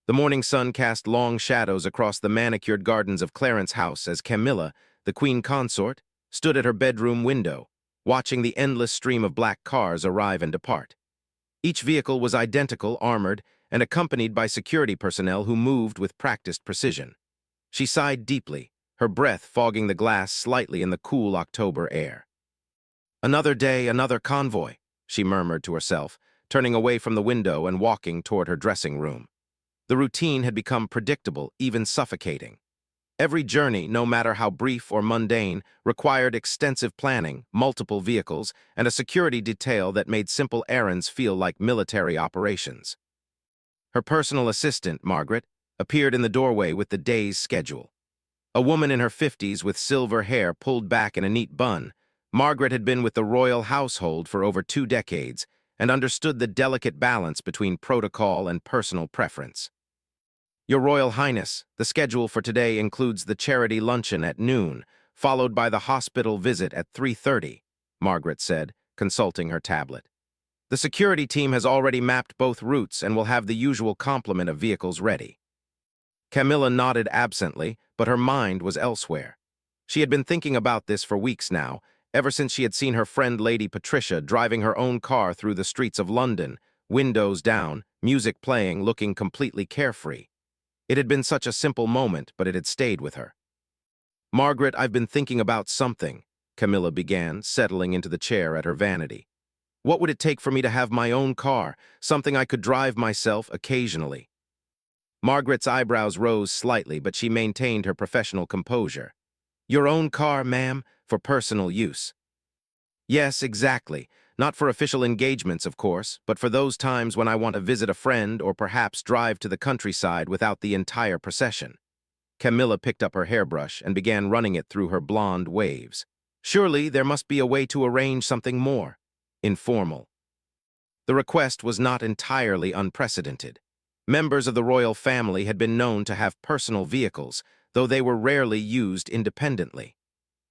The morning sun cast long shadows across the manicured gardens of Clarence's house as Camilla, the queen consort, stood at her bedroom window, watching the endless stream of black cars arrive and depart. Each vehicle was identical, armored, and accompanied by security personnel who moved with practiced precision. She sighed deeply, her breath fogging the glass slightly in the cool October air. "Another day, another convoy," she murmured to herself, turning away from the window and walking toward her dressing room. The routine had become predictable, even suffocating. Every journey, no matter how brief or mundane, required extensive planning, multiple vehicles, and a security detail that made simple errands feel like military operations. Her personal assistant, Margaret, appeared in the doorway with the day's schedule. A woman in her 50s with silver hair pulled back in a neat bun, Margaret had been with the royal household for over 2 decades and understood the delicate balance between protocol and personal preference. "Your Royal Highness, the schedule for today includes the charity luncheon at noon, followed by the hospital visit at 3:30, Margaret said, consulting her tablet. "The security team has already mapped both routes and will have the usual complement of vehicles ready." Camilla nodded absently, but her mind was elsewhere. She had been thinking about this for weeks now, ever since she had seen her friend Lady Patricia driving her own car through the streets of London, windows down, music playing, looking completely carefree. It had been such a simple moment, but it had stayed with her. "Margaret, I've been thinking about something," Camilla began, settling into the chair at her vanity. "What would it take for me to have my own car, something I could drive myself occasionally?" Margaret's eyebrows rose slightly, but she maintained her professional composure. "Your own car, ma'am, for personal use." "Yes, exactly. Not for official engagements, of course, but for those times when I want to visit a friend or perhaps drive to the countryside without the entire procession." Camilla picked up her hairbrush and began running it through her blonde waves. "Surely there must be a way to arrange something more informal." The request was not entirely unprecedented. Members of the royal family had been known to have personal vehicles, though they were rarely used independently.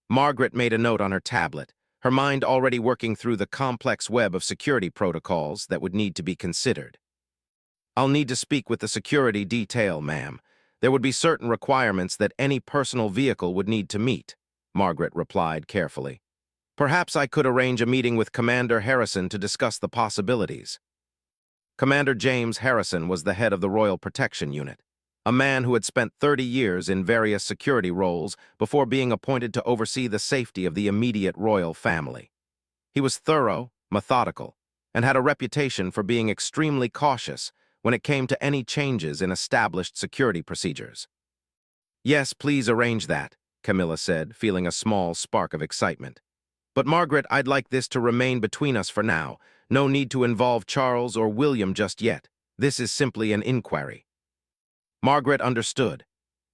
Margaret made a note on her tablet, her mind already working through the complex web of security protocols that would need to be considered. "I'll need to speak with the security detail, ma'am. There would be certain requirements that any personal vehicle would need to meet," Margaret replied carefully. "Perhaps I could arrange a meeting with Commander Harrison to discuss the possibilities." Commander James Harrison was the head of the Royal Protection Unit, a man who had spent 30 years in various security roles before being appointed to oversee the safety of the immediate royal family. He was thorough, methodical, and had a reputation for being extremely cautious when it came to any changes in established security procedures. "Yes, please arrange that," Camilla said, feeling a small spark of excitement. "But Margaret, I'd like this to remain between us for now. No need to involve Charles or William just yet. This is simply an inquiry." Margaret understood.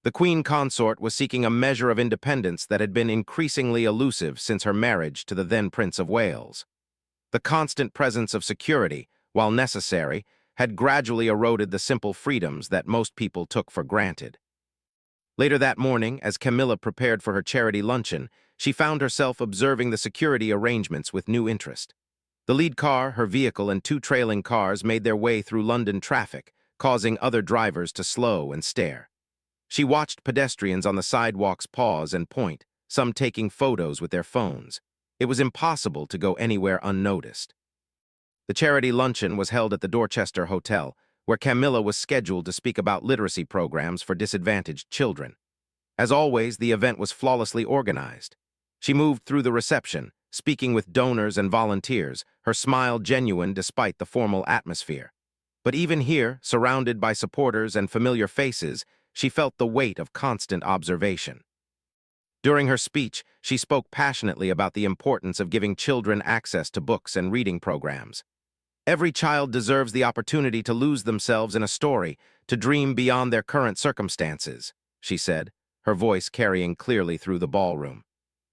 The queen consort was seeking a measure of independence that had been increasingly elusive since her marriage to the then Prince of Wales. The constant presence of security, while necessary, had gradually eroded the simple freedoms that most people took for granted. Later that morning, as Camilla prepared for her charity luncheon, she found herself observing the security arrangements with new interest. The lead car, her vehicle, and 2 trailing cars made their way through London traffic, causing other drivers to slow and stare. She watched pedestrians on the sidewalks pause and point, some taking photos with their phones. It was impossible to go anywhere unnoticed. The charity luncheon was held at the Dorchester Hotel, where Camilla was scheduled to speak about literacy programs for disadvantaged children. As always, the event was flawlessly organized. She moved through the reception, speaking with donors and volunteers, her smile genuine despite the formal atmosphere. But even here, surrounded by supporters and familiar faces, she felt the weight of constant observation. During her speech, she spoke passionately about the importance of giving children access to books and reading programs. "Every child deserves the opportunity to lose themselves in a story, to dream beyond their current circumstances," she said, her voice carrying clearly through the ballroom.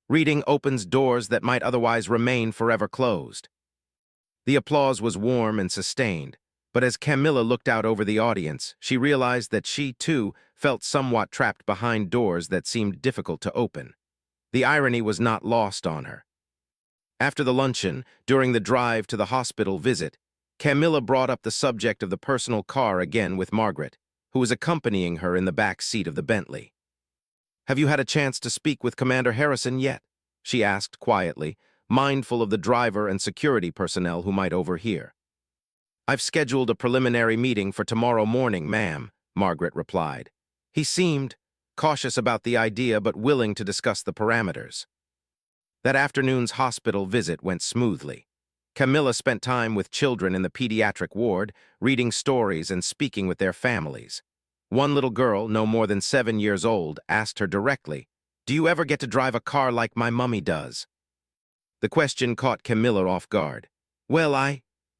"Reading opens doors that might otherwise remain forever closed." The applause was warm and sustained, but as Camilla looked out over the audience, she realized that she, too, felt somewhat trapped behind doors that seemed difficult to open. The irony was not lost on her. After the luncheon, during the drive to the hospital visit, Camilla brought up the subject of the personal car again with Margaret. who was accompanying her in the back seat of the Bentley. "Have you had a chance to speak with Commander Harrison yet?" she asked quietly, mindful of the driver and security personnel who might overhear. "I've scheduled a preliminary meeting for tomorrow morning, ma'am," Margaret replied. He seemed cautious about the idea but willing to discuss the parameters. That afternoon's hospital visit went smoothly. Camilla spent time with children in the pediatric ward, reading stories and speaking with their families. One little girl, no more than 7 years old, asked her directly, "Do you ever get to drive a car like my mummy does?" The question caught Camilla off guard. "Well,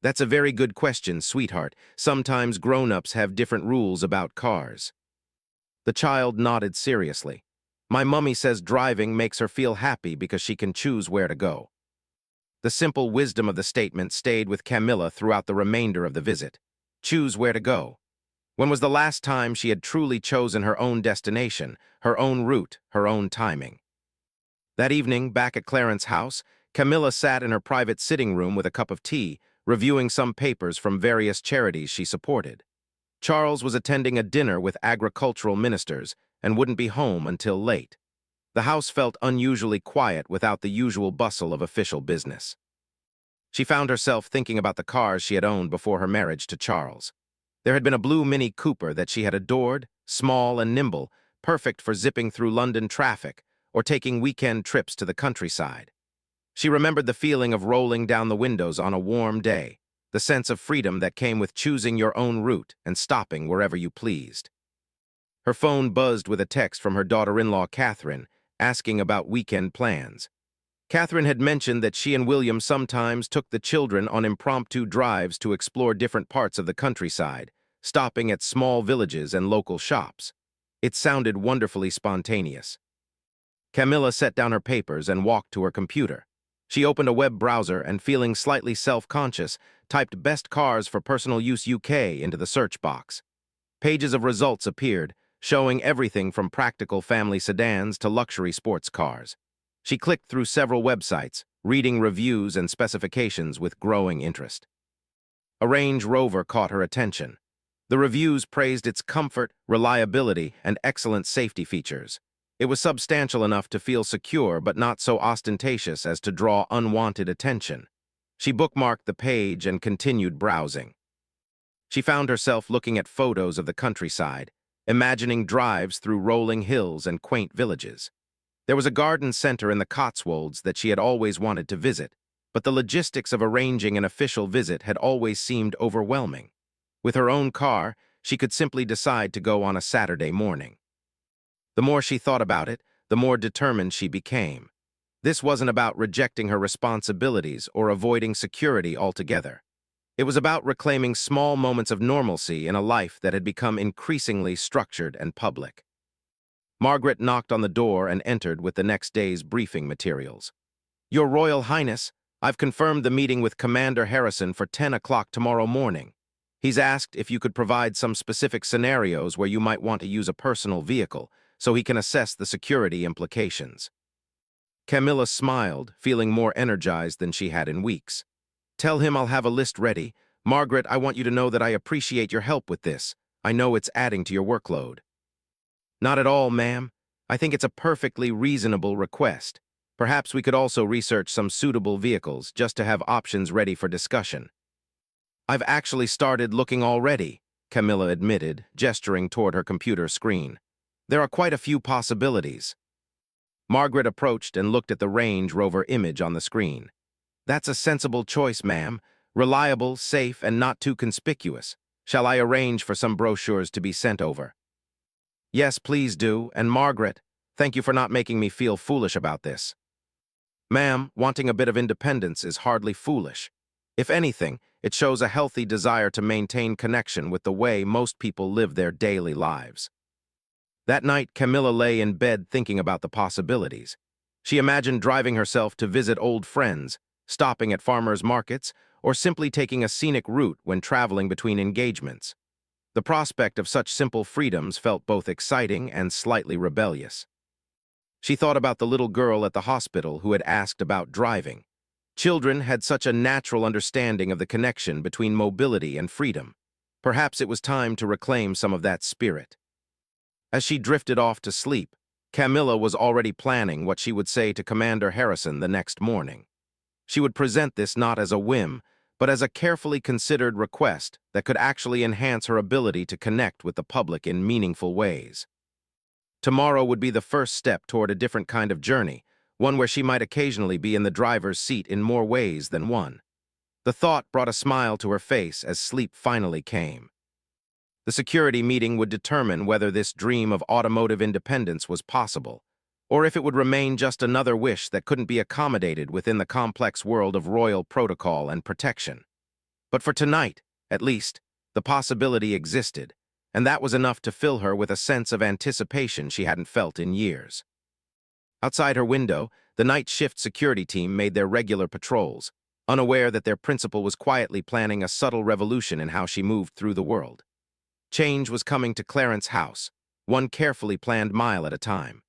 That's a very good question, sweetheart. Sometimes grown-ups have different rules about cars." The child nodded seriously. "My mummy says driving makes her feel happy because she can choose where to go." The simple wisdom of the statement stayed with Camilla throughout the remainder of the visit. Choose where to go. When was the last time she had truly chosen her own destination, her own route, her own timing? That evening, back at Clarence House, Camilla sat in her private sitting room with a cup of tea, reviewing some papers from various charities she supported. Charles was attending a dinner with agricultural ministers and wouldn't be home until late. The house felt unusually quiet without the usual bustle of official business. She found herself thinking about the cars she had owned before her marriage to Charles. There had been a blue Mini Cooper that she had adored, small and nimble, perfect for zipping through London traffic or taking weekend trips to the countryside. She remembered the feeling of rolling down the windows on a warm day, the sense of freedom that came with choosing your own route and stopping wherever you pleased. Her phone buzzed with a text from her daughter-in-law, Catherine, asking about weekend plans. Catherine had mentioned that she and William sometimes took the children on impromptu drives to explore different parts of the countryside, stopping at small villages and local shops. It sounded wonderfully spontaneous. Camilla set down her papers and walked to her computer. She opened a web browser and, feeling slightly self-conscious, typed "Best Cars for Personal Use UK" into the search box. Pages of results appeared, showing everything from practical family sedans to luxury sports cars. She clicked through several websites, reading reviews and specifications with growing interest. A Range Rover caught her attention. The reviews praised its comfort, reliability, and excellent safety features. It was substantial enough to feel secure but not so ostentatious as to draw unwanted attention. She bookmarked the page and continued browsing. She found herself looking at photos of the countryside, imagining drives through rolling hills and quaint villages. There was a garden center in the Cotswolds that she had always wanted to visit, but the logistics of arranging an official visit had always seemed overwhelming. With her own car, she could simply decide to go on a Saturday morning. The more she thought about it, the more determined she became. This wasn't about rejecting her responsibilities or avoiding security altogether. It was about reclaiming small moments of normalcy in a life that had become increasingly structured and public. Margaret knocked on the door and entered with the next day's briefing materials. "Your Royal Highness, I've confirmed the meeting with Commander Harrison for 10 o'clock tomorrow morning. He's asked if you could provide some specific scenarios where you might want to use a personal vehicle, so he can assess the security implications." Camilla smiled, feeling more energized than she had in weeks. "Tell him I'll have a list ready. Margaret, I want you to know that I appreciate your help with this. I know it's adding to your workload." "Not at all, ma'am. I think it's a perfectly reasonable request. Perhaps we could also research some suitable vehicles just to have options ready for discussion." "I've actually started looking already," Camilla admitted, gesturing toward her computer screen. "There are quite a few possibilities." Margaret approached and looked at the Range Rover image on the screen. "That's a sensible choice, ma'am. Reliable, safe, and not too conspicuous. Shall I arrange for some brochures to be sent over?" "Yes, please do, and Margaret, thank you for not making me feel foolish about this." "Ma'am, wanting a bit of independence is hardly foolish. If anything, it shows a healthy desire to maintain connection with the way most people live their daily lives." That night, Camilla lay in bed thinking about the possibilities. She imagined driving herself to visit old friends, stopping at farmers' markets, or simply taking a scenic route when traveling between engagements. The prospect of such simple freedoms felt both exciting and slightly rebellious. She thought about the little girl at the hospital who had asked about driving. Children had such a natural understanding of the connection between mobility and freedom. Perhaps it was time to reclaim some of that spirit. As she drifted off to sleep, Camilla was already planning what she would say to Commander Harrison the next morning. She would present this not as a whim, but as a carefully considered request that could actually enhance her ability to connect with the public in meaningful ways. Tomorrow would be the first step toward a different kind of journey, one where she might occasionally be in the driver's seat in more ways than one. The thought brought a smile to her face as sleep finally came. The security meeting would determine whether this dream of automotive independence was possible, or if it would remain just another wish that couldn't be accommodated within the complex world of royal protocol and protection. But for tonight, at least, the possibility existed, and that was enough to fill her with a sense of anticipation she hadn't felt in years. Outside her window, the night shift security team made their regular patrols, unaware that their principal was quietly planning a subtle revolution in how she moved through the world. Change was coming to Clarence House, one carefully planned mile at a time.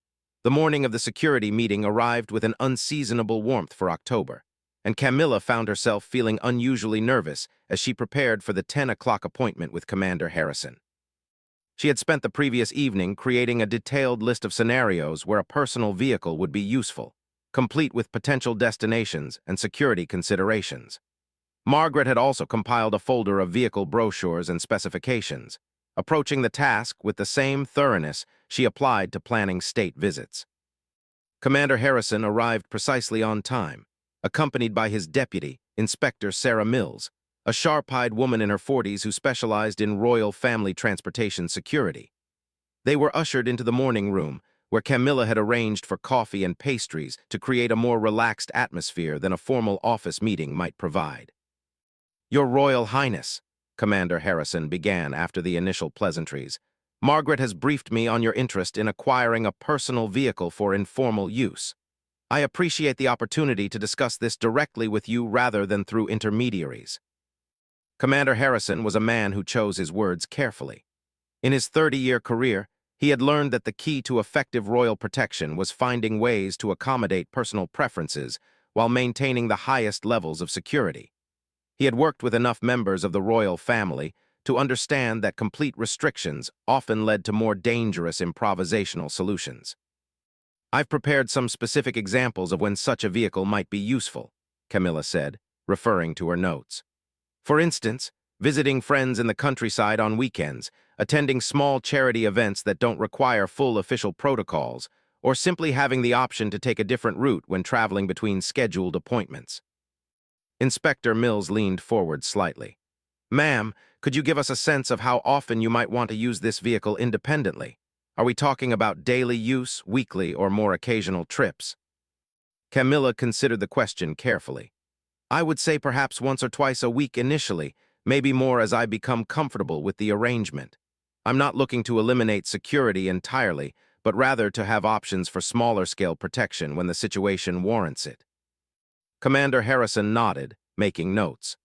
The morning of the security meeting arrived with an unseasonable warmth for October, and Camilla found herself feeling unusually nervous as she prepared for the 10 o'clock appointment with Commander Harrison. She had spent the previous evening creating a detailed list of scenarios where a personal vehicle would be useful, complete with potential destinations and security considerations. Margaret had also compiled a folder of vehicle brochures and specifications, approaching the task with the same thoroughness she applied to planning state visits. Commander Harrison arrived precisely on time, accompanied by his deputy, Inspector Sarah Mills, a sharp-eyed woman in her 40s who specialized in royal family transportation security. They were ushered into the morning room, where Camilla had arranged for coffee and pastries to create a more relaxed atmosphere than a formal office meeting might provide. "Your Royal Highness," Commander Harrison began after the initial pleasantries, "Margaret has briefed me on your interest in acquiring a personal vehicle for informal use. I appreciate the opportunity to discuss this directly with you rather than through intermediaries." Commander Harrison was a man who chose his words carefully. In his 30-year career, he had learned that the key to effective royal protection was finding ways to accommodate personal preferences while maintaining the highest levels of security. He had worked with enough members of the royal family to understand that complete restrictions often led to more dangerous improvisational solutions. "I've prepared some specific examples of when such a vehicle might be useful," Camilla said, referring to her notes. "For instance, visiting friends in the countryside on weekends, attending small charity events that don't require full official protocols, or simply having the option to take a different route when traveling between scheduled appointments." Inspector Mills leaned forward slightly. "Ma'am, could you give us a sense of how often you might want to use this vehicle independently? Are we talking about daily use, weekly, or more occasional trips?" Camilla considered the question carefully. "I would say perhaps once or twice a week initially, maybe more as I become comfortable with the arrangement. I'm not looking to eliminate security entirely, but rather to have options for smaller-scale protection when the situation warrants it." Commander Harrison nodded, making notes.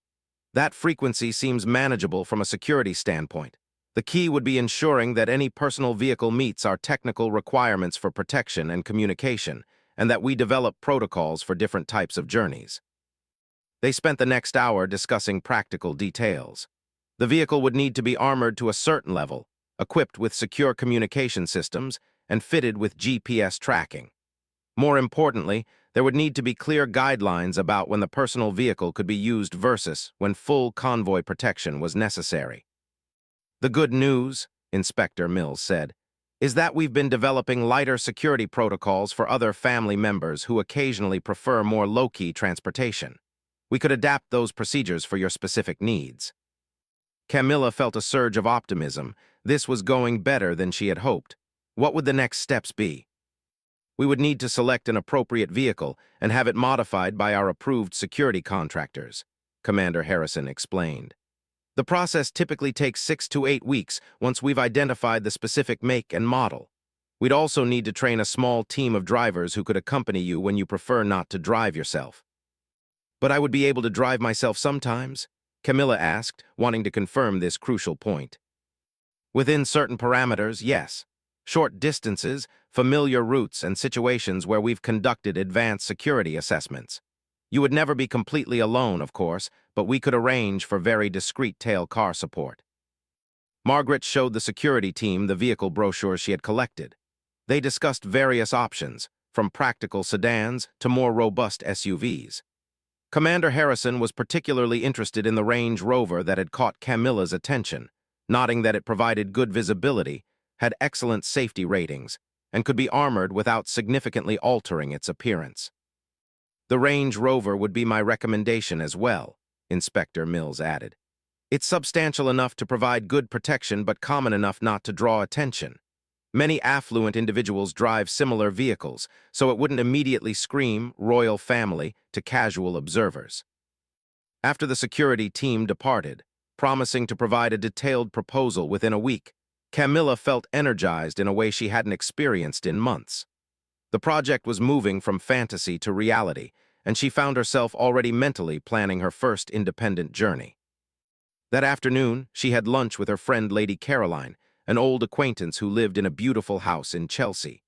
"That frequency seems manageable from a security standpoint. The key would be ensuring that any personal vehicle meets our technical requirements for protection and communication, and that we develop protocols for different types of journeys." They spent the next hour discussing practical details. The vehicle would need to be armored to a certain level, equipped with secure communication systems, and fitted with GPS tracking. More importantly, there would need to be clear guidelines about when the personal vehicle could be used versus when full convoy protection was necessary. "The good news," Inspector Mills said, "is that we've been developing lighter security protocols for other family members who occasionally prefer more low-key transportation. We could adapt those procedures for your specific needs." Camilla felt a surge of optimism. This was going better than she had hoped. What would the next steps be? "We would need to select an appropriate vehicle and have it modified by our approved security contractors," Commander Harrison explained. "The process typically takes 6 to 8 weeks once we've identified the specific make and model. We'd also need to train a small team of drivers who could accompany you when you prefer not to drive yourself." "But I would be able to drive myself sometimes?" Camilla asked, wanting to confirm this crucial point. "Within certain parameters, yes. Short distances, familiar routes, and situations where we've conducted advanced security assessments. You would never be completely alone, of course, but we could arrange for very discreet tail car support." Margaret showed the security team the vehicle brochures she had collected. They discussed various options, from practical sedans to more robust SUVs. Commander Harrison was particularly interested in the Range Rover that had caught Camilla's attention, noting that it provided good visibility, had excellent safety ratings, and could be armored without significantly altering its appearance. The Range Rover would be my recommendation as well, Inspector Mills added. It's substantial enough to provide good protection but common enough not to draw attention. Many affluent individuals drive similar vehicles, so it wouldn't immediately scream royal family to casual observers. After the security team departed, promising to provide a detailed proposal within a week, Camilla felt energized in a way she hadn't experienced in months. The project was moving from fantasy to reality, and she found herself already mentally planning her first independent journey. That afternoon, she had lunch with her friend Lady Caroline, an old acquaintance who lived in a beautiful house in Chelsea.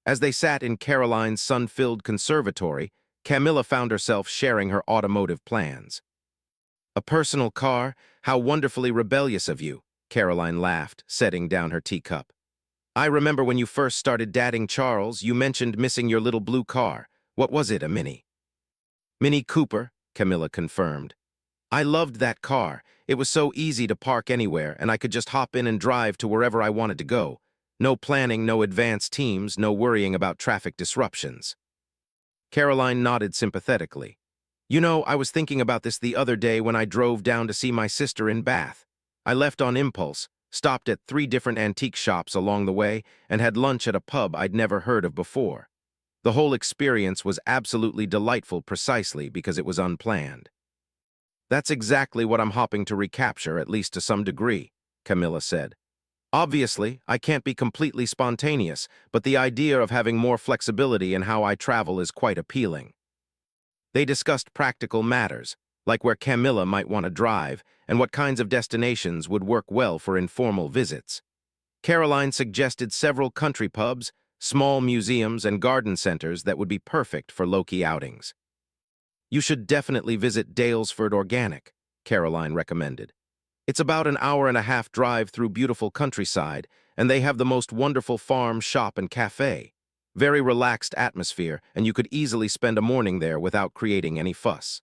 As they sat in Caroline's sun-filled conservatory, Camilla found herself sharing her automotive plans. "A personal car? How wonderfully rebellious of you," Caroline laughed, setting down her teacup. "I remember when you first started dating Charles, you mentioned missing your little blue car. What was it, a Mini?" "Mini Cooper," Camilla confirmed. "I loved that car. It was so easy to park anywhere, and I could just hop in and drive to wherever I wanted to go. No planning, no advanced teams, no worrying about traffic disruptions." Caroline nodded sympathetically. "You know, I was thinking about this the other day when I drove down to see my sister in Bath. I left on impulse, stopped at 3 different antique shops along the way, and had lunch at a pub I'd never heard of before. The whole experience was absolutely delightful precisely because it was unplanned." "That's exactly what I'm hoping to recapture, at least to some degree," Camilla said. "Obviously, I can't be completely spontaneous, but the idea of having more flexibility in how I travel is quite appealing." They discussed practical matters, like where Camilla might want to drive and what kinds of destinations would work well for informal visits. Caroline suggested several country pubs, small museums, and garden centers that would be perfect for low-key outings. "You should definitely visit Dalesford Organic," Caroline recommended. "It's about an hour-and-a-half drive through beautiful countryside, and they have the most wonderful farm, shop, and cafe. Very relaxed atmosphere, and you could easily spend a morning there without creating any fuss."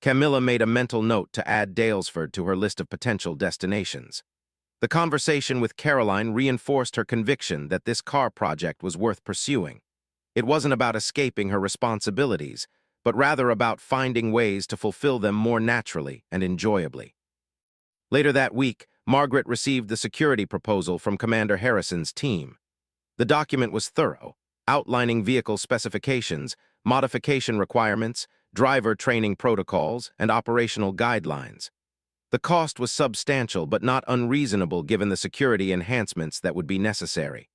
Camilla made a mental note to add Dalesford to her list of potential destinations. The conversation with Caroline reinforced her conviction that this car project was worth pursuing. It wasn't about escaping her responsibilities, but rather about finding ways to fulfill them more naturally and enjoyably. Later that week, Margaret received the security proposal from Commander Harrison's team. The document was thorough, outlining vehicle specifications, modification requirements, driver training protocols, and operational guidelines. The cost was substantial but not unreasonable given the security enhancements that would be necessary.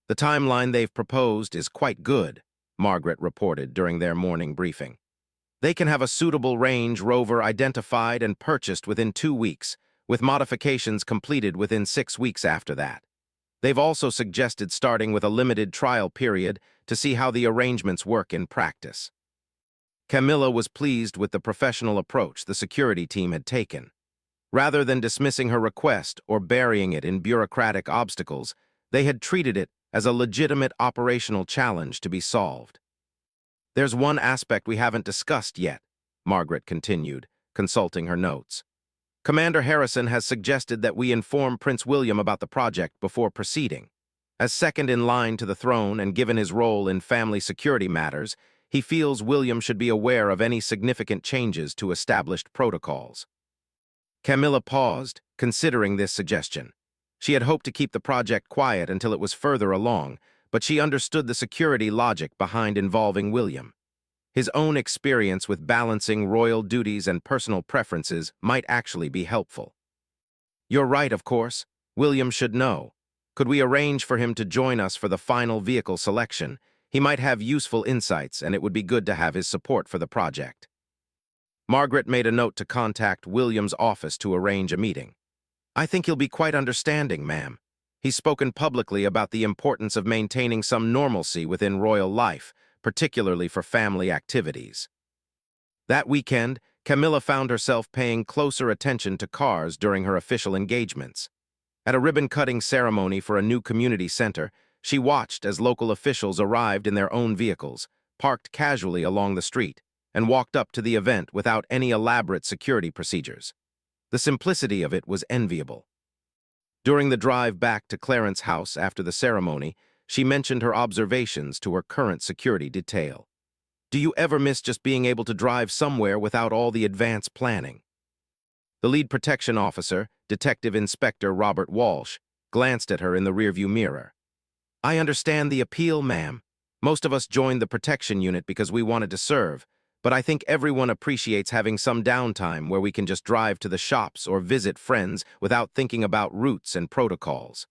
"The timeline they've proposed is quite good," Margaret reported during their morning briefing. "They can have a suitable Range Rover identified and purchased within 2 weeks, with modifications completed within 6 weeks after that. They've also suggested starting with a limited trial period to see how the arrangements work in practice." Camilla was pleased with the professional approach the security team had taken. Rather than dismissing her request or burying it in bureaucratic obstacles, they had treated it as a legitimate operational challenge to be solved. "There's one aspect we haven't discussed yet," Margaret continued, consulting her notes. "Commander Harrison has suggested that we inform Prince William about the project before proceeding. As second in line to the throne and given his role in family security matters, he feels William should be aware of any significant changes to established protocols." Camilla paused, considering this suggestion. She had hoped to keep the project quiet until it was further along, but she understood the security logic behind involving William. His own experience with balancing royal duties and personal preferences might actually be helpful. "You're right, of course. William should know. Could we arrange for him to join us for the final vehicle selection? He might have useful insights, and it would be good to have his support for the project." Margaret made a note to contact William's office to arrange a meeting. "I think he'll be quite understanding, ma'am. He's spoken publicly about the importance of maintaining some normalcy within royal life, particularly for family activities." That weekend, Camilla found herself paying closer attention to cars during her official engagements. At a ribbon-cutting ceremony for a new community center, she watched as local officials arrived in their own vehicles, parked casually along the street, and walked up to the event without any elaborate security procedures. The simplicity of it was enviable. During the drive back to Clarence's house after the ceremony, she mentioned her observations to her current security detail. "Do you ever miss just being able to drive somewhere without all the advanced planning?" The lead protection officer, Detective Inspector Robert Walsh, glanced at her in the rearview mirror. "I understand the appeal, ma'am. Most of us joined the protection unit because we wanted to serve, but I think everyone appreciates having some downtime where we can just drive to the shops or visit friends without thinking about routes and protocols."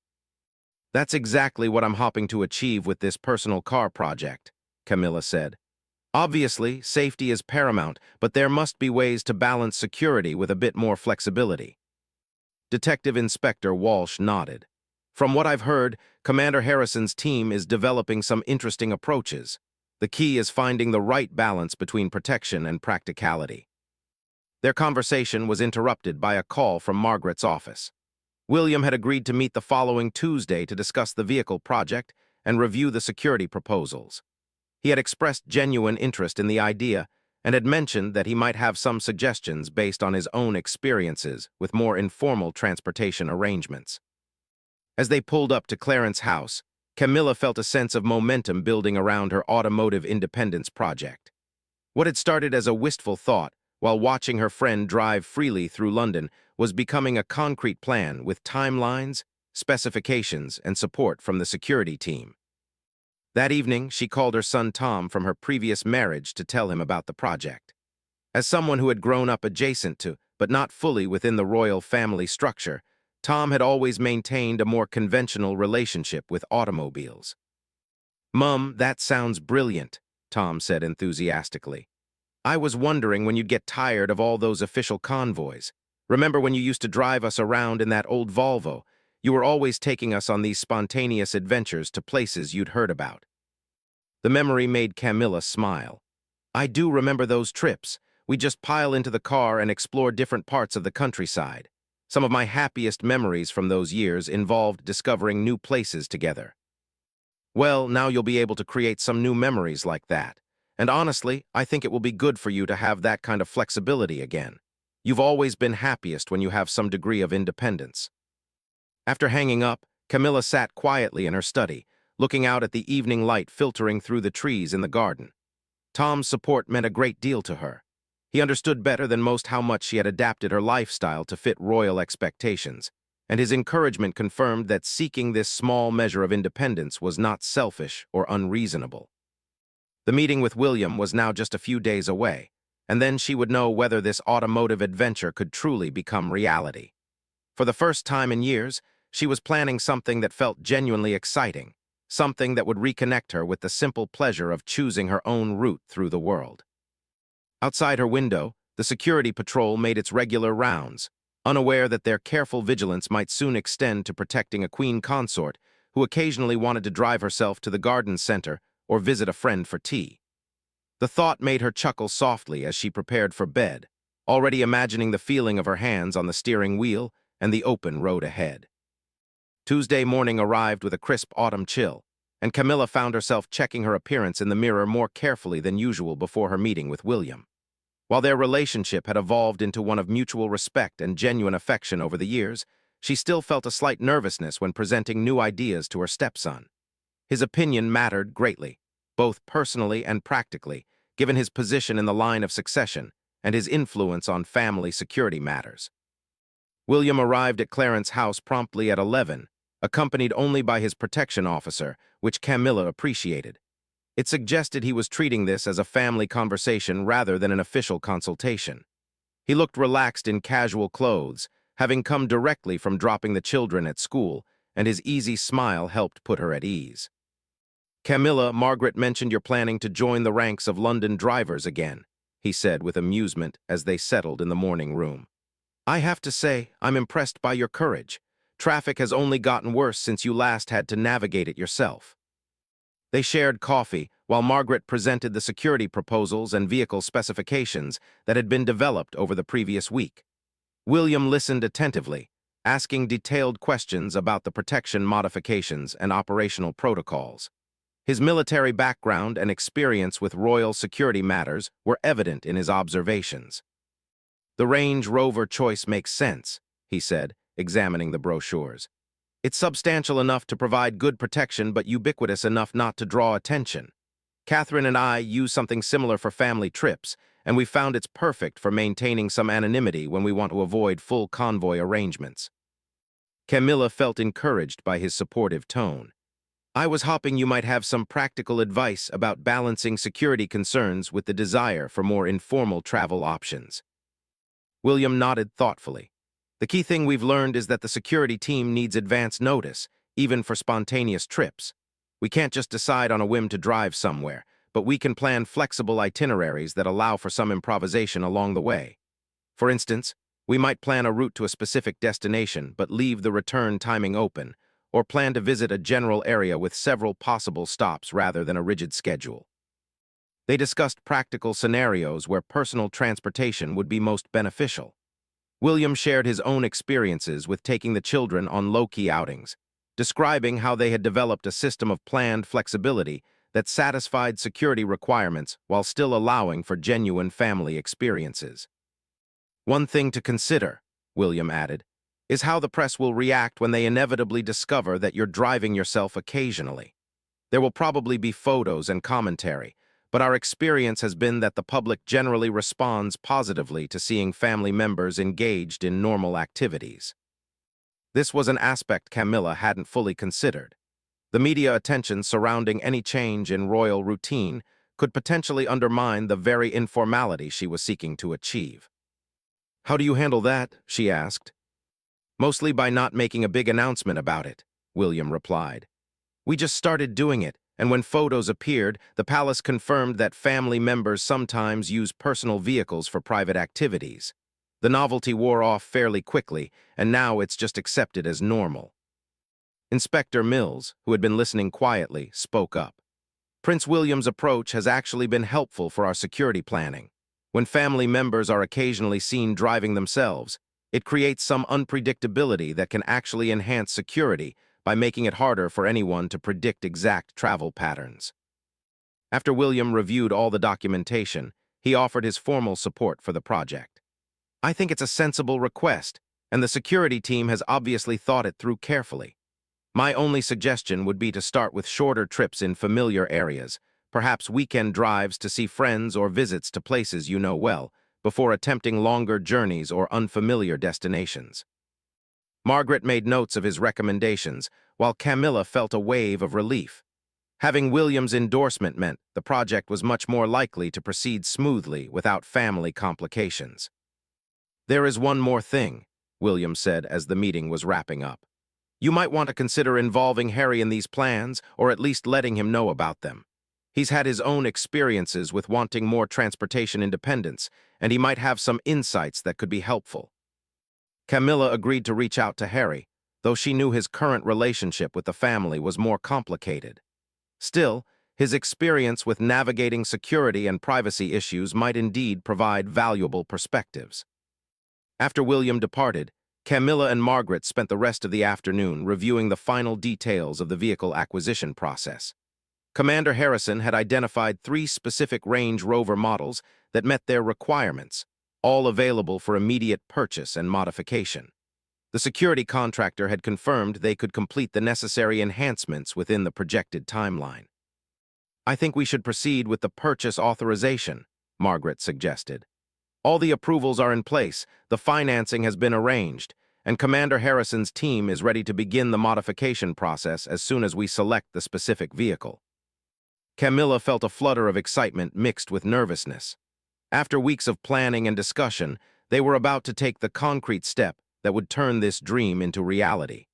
"That's exactly what I'm hoping to achieve with this personal car project," Camilla said. "Obviously, safety is paramount, but there must be ways to balance security with a bit more flexibility." Detective Inspector Walsh nodded. "From what I've heard, Commander Harrison's team is developing some interesting approaches. The key is finding the right balance between protection and practicality." Their conversation was interrupted by a call from Margaret's office. William had agreed to meet the following Tuesday to discuss the vehicle project and review the security proposals. He had expressed genuine interest in the idea and had mentioned that he might have some suggestions based on his own experiences with more informal transportation arrangements. As they pulled up to Clarence's house, Camilla felt a sense of momentum building around her automotive independence project. What had started as a wistful thought while watching her friend drive freely through London was becoming a concrete plan with timelines, specifications, and support from the security team. That evening, she called her son Tom from her previous marriage to tell him about the project. As someone who had grown up adjacent to, but not fully within the royal family structure, Tom had always maintained a more conventional relationship with automobiles. "Mum, that sounds brilliant," Tom said enthusiastically. "I was wondering when you'd get tired of all those official convoys. Remember when you used to drive us around in that old Volvo? You were always taking us on these spontaneous adventures to places you'd heard about." The memory made Camilla smile. "I do remember those trips. We'd just pile into the car and explore different parts of the countryside. Some of my happiest memories from those years involved discovering new places together." "Well, now you'll be able to create some new memories like that. And honestly, I think it will be good for you to have that kind of flexibility again. You've always been happiest when you have some degree of independence." After hanging up, Camilla sat quietly in her study, looking out at the evening light filtering through the trees in the garden. Tom's support meant a great deal to her. He understood better than most how much she had adapted her lifestyle to fit royal expectations, and his encouragement confirmed that seeking this small measure of independence was not selfish or unreasonable. The meeting with William was now just a few days away, and then she would know whether this automotive adventure could truly become reality. For the first time in years, she was planning something that felt genuinely exciting, something that would reconnect her with the simple pleasure of choosing her own route through the world. Outside her window, the security patrol made its regular rounds, unaware that their careful vigilance might soon extend to protecting a queen consort who occasionally wanted to drive herself to the garden center or visit a friend for tea. The thought made her chuckle softly as she prepared for bed, already imagining the feeling of her hands on the steering wheel and the open road ahead. Tuesday morning arrived with a crisp autumn chill, and Camilla found herself checking her appearance in the mirror more carefully than usual before her meeting with William. While their relationship had evolved into one of mutual respect and genuine affection over the years, she still felt a slight nervousness when presenting new ideas to her stepson. His opinion mattered greatly, both personally and practically, given his position in the line of succession and his influence on family security matters. William arrived at Clarence's house promptly at 11, accompanied only by his protection officer, which Camilla appreciated. It suggested he was treating this as a family conversation rather than an official consultation. He looked relaxed in casual clothes, having come directly from dropping the children at school, and his easy smile helped put her at ease. "Camilla, Margaret mentioned you're planning to join the ranks of London drivers again," he said with amusement as they settled in the morning room. "I have to say, I'm impressed by your courage. Traffic has only gotten worse since you last had to navigate it yourself." They shared coffee while Margaret presented the security proposals and vehicle specifications that had been developed over the previous week. William listened attentively, asking detailed questions about the protection modifications and operational protocols. His military background and experience with royal security matters were evident in his observations. "The Range Rover choice makes sense," he said, examining the brochures. "It's substantial enough to provide good protection but ubiquitous enough not to draw attention. Catherine and I use something similar for family trips, and we found it's perfect for maintaining some anonymity when we want to avoid full convoy arrangements." Camilla felt encouraged by his supportive tone. "I was hoping you might have some practical advice about balancing security concerns with the desire for more informal travel options." William nodded thoughtfully. "The key thing we've learned is that the security team needs advance notice, even for spontaneous trips. We can't just decide on a whim to drive somewhere, but we can plan flexible itineraries that allow for some improvisation along the way. For instance, we might plan a route to a specific destination but leave the return timing open, or plan to visit a general area with several possible stops rather than a rigid schedule." They discussed practical scenarios where personal transportation would be most beneficial. William shared his own experiences with taking the children on low-key outings, describing how they had developed a system of planned flexibility that satisfied security requirements while still allowing for genuine family experiences. "One thing to consider," William added, "is how the press will react when they inevitably discover that you're driving yourself occasionally. There will probably be photos and commentary, but our experience has been that the public generally responds positively to seeing family members engaged in normal activities." This was an aspect Camilla hadn't fully considered. The media attention surrounding any change in royal routine could potentially undermine the very informality she was seeking to achieve. "How do you handle that?" she asked. "Mostly by not making a big announcement about it," William replied. "We just started doing it, and when photos appeared, the palace confirmed that family members sometimes use personal vehicles for private activities. The novelty wore off fairly quickly, and now it's just accepted as normal." Inspector Mills, who had been listening quietly, spoke up. "Prince William's approach has actually been helpful for our security planning. When family members are occasionally seen driving themselves, it creates some unpredictability that can actually enhance security by making it harder for anyone to predict exact travel patterns." After William reviewed all the documentation, he offered his formal support for the project. "I think it's a sensible request, and the security team has obviously thought it through carefully. My only suggestion would be to start with shorter trips in familiar areas, perhaps weekend drives to see friends or visits to places you know well, before attempting longer journeys or unfamiliar destinations." Margaret made notes of his recommendations, while Camilla felt a wave of relief. Having William's endorsement meant the project was much more likely to proceed smoothly without family complications. "There is one more thing," William said as the meeting was wrapping up. "You might want to consider involving Harry in these plans, or at least letting him know about them. He's had his own experiences with wanting more transportation independence, and he might have some insights that could be helpful." Camilla agreed to reach out to Harry, though she knew his current relationship with the family was more complicated. Still, his experience with navigating security and privacy issues might indeed provide valuable perspectives. After William departed, Camilla and Margaret spent the rest of the afternoon reviewing the final details of the vehicle acquisition process. Commander Harrison had identified 3 specific Range Rover models that met their requirements, all available for immediate purchase and modification. The security contractor had confirmed they could complete the necessary enhancements within the projected timeline. "I think we should proceed with the purchase authorization," Margaret suggested. "All the approvals are in place, the financing has been arranged, and Commander Harrison's team is ready to begin the modification process as soon as we select the specific vehicle." Camilla felt a flutter of excitement mixed with nervousness. After weeks of planning and discussion, they were about to take the concrete step that would turn this dream into reality.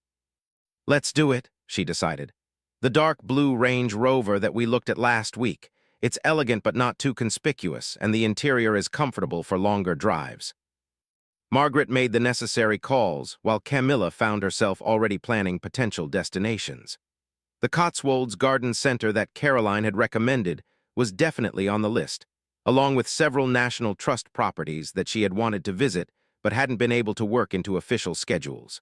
"Let's do it," she decided. "The dark blue Range Rover that we looked at last week. It's elegant but not too conspicuous, and the interior is comfortable for longer drives." Margaret made the necessary calls, while Camilla found herself already planning potential destinations. The Cotswolds Garden Center that Caroline had recommended was definitely on the list, along with several National Trust properties that she had wanted to visit but hadn't been able to work into official schedules.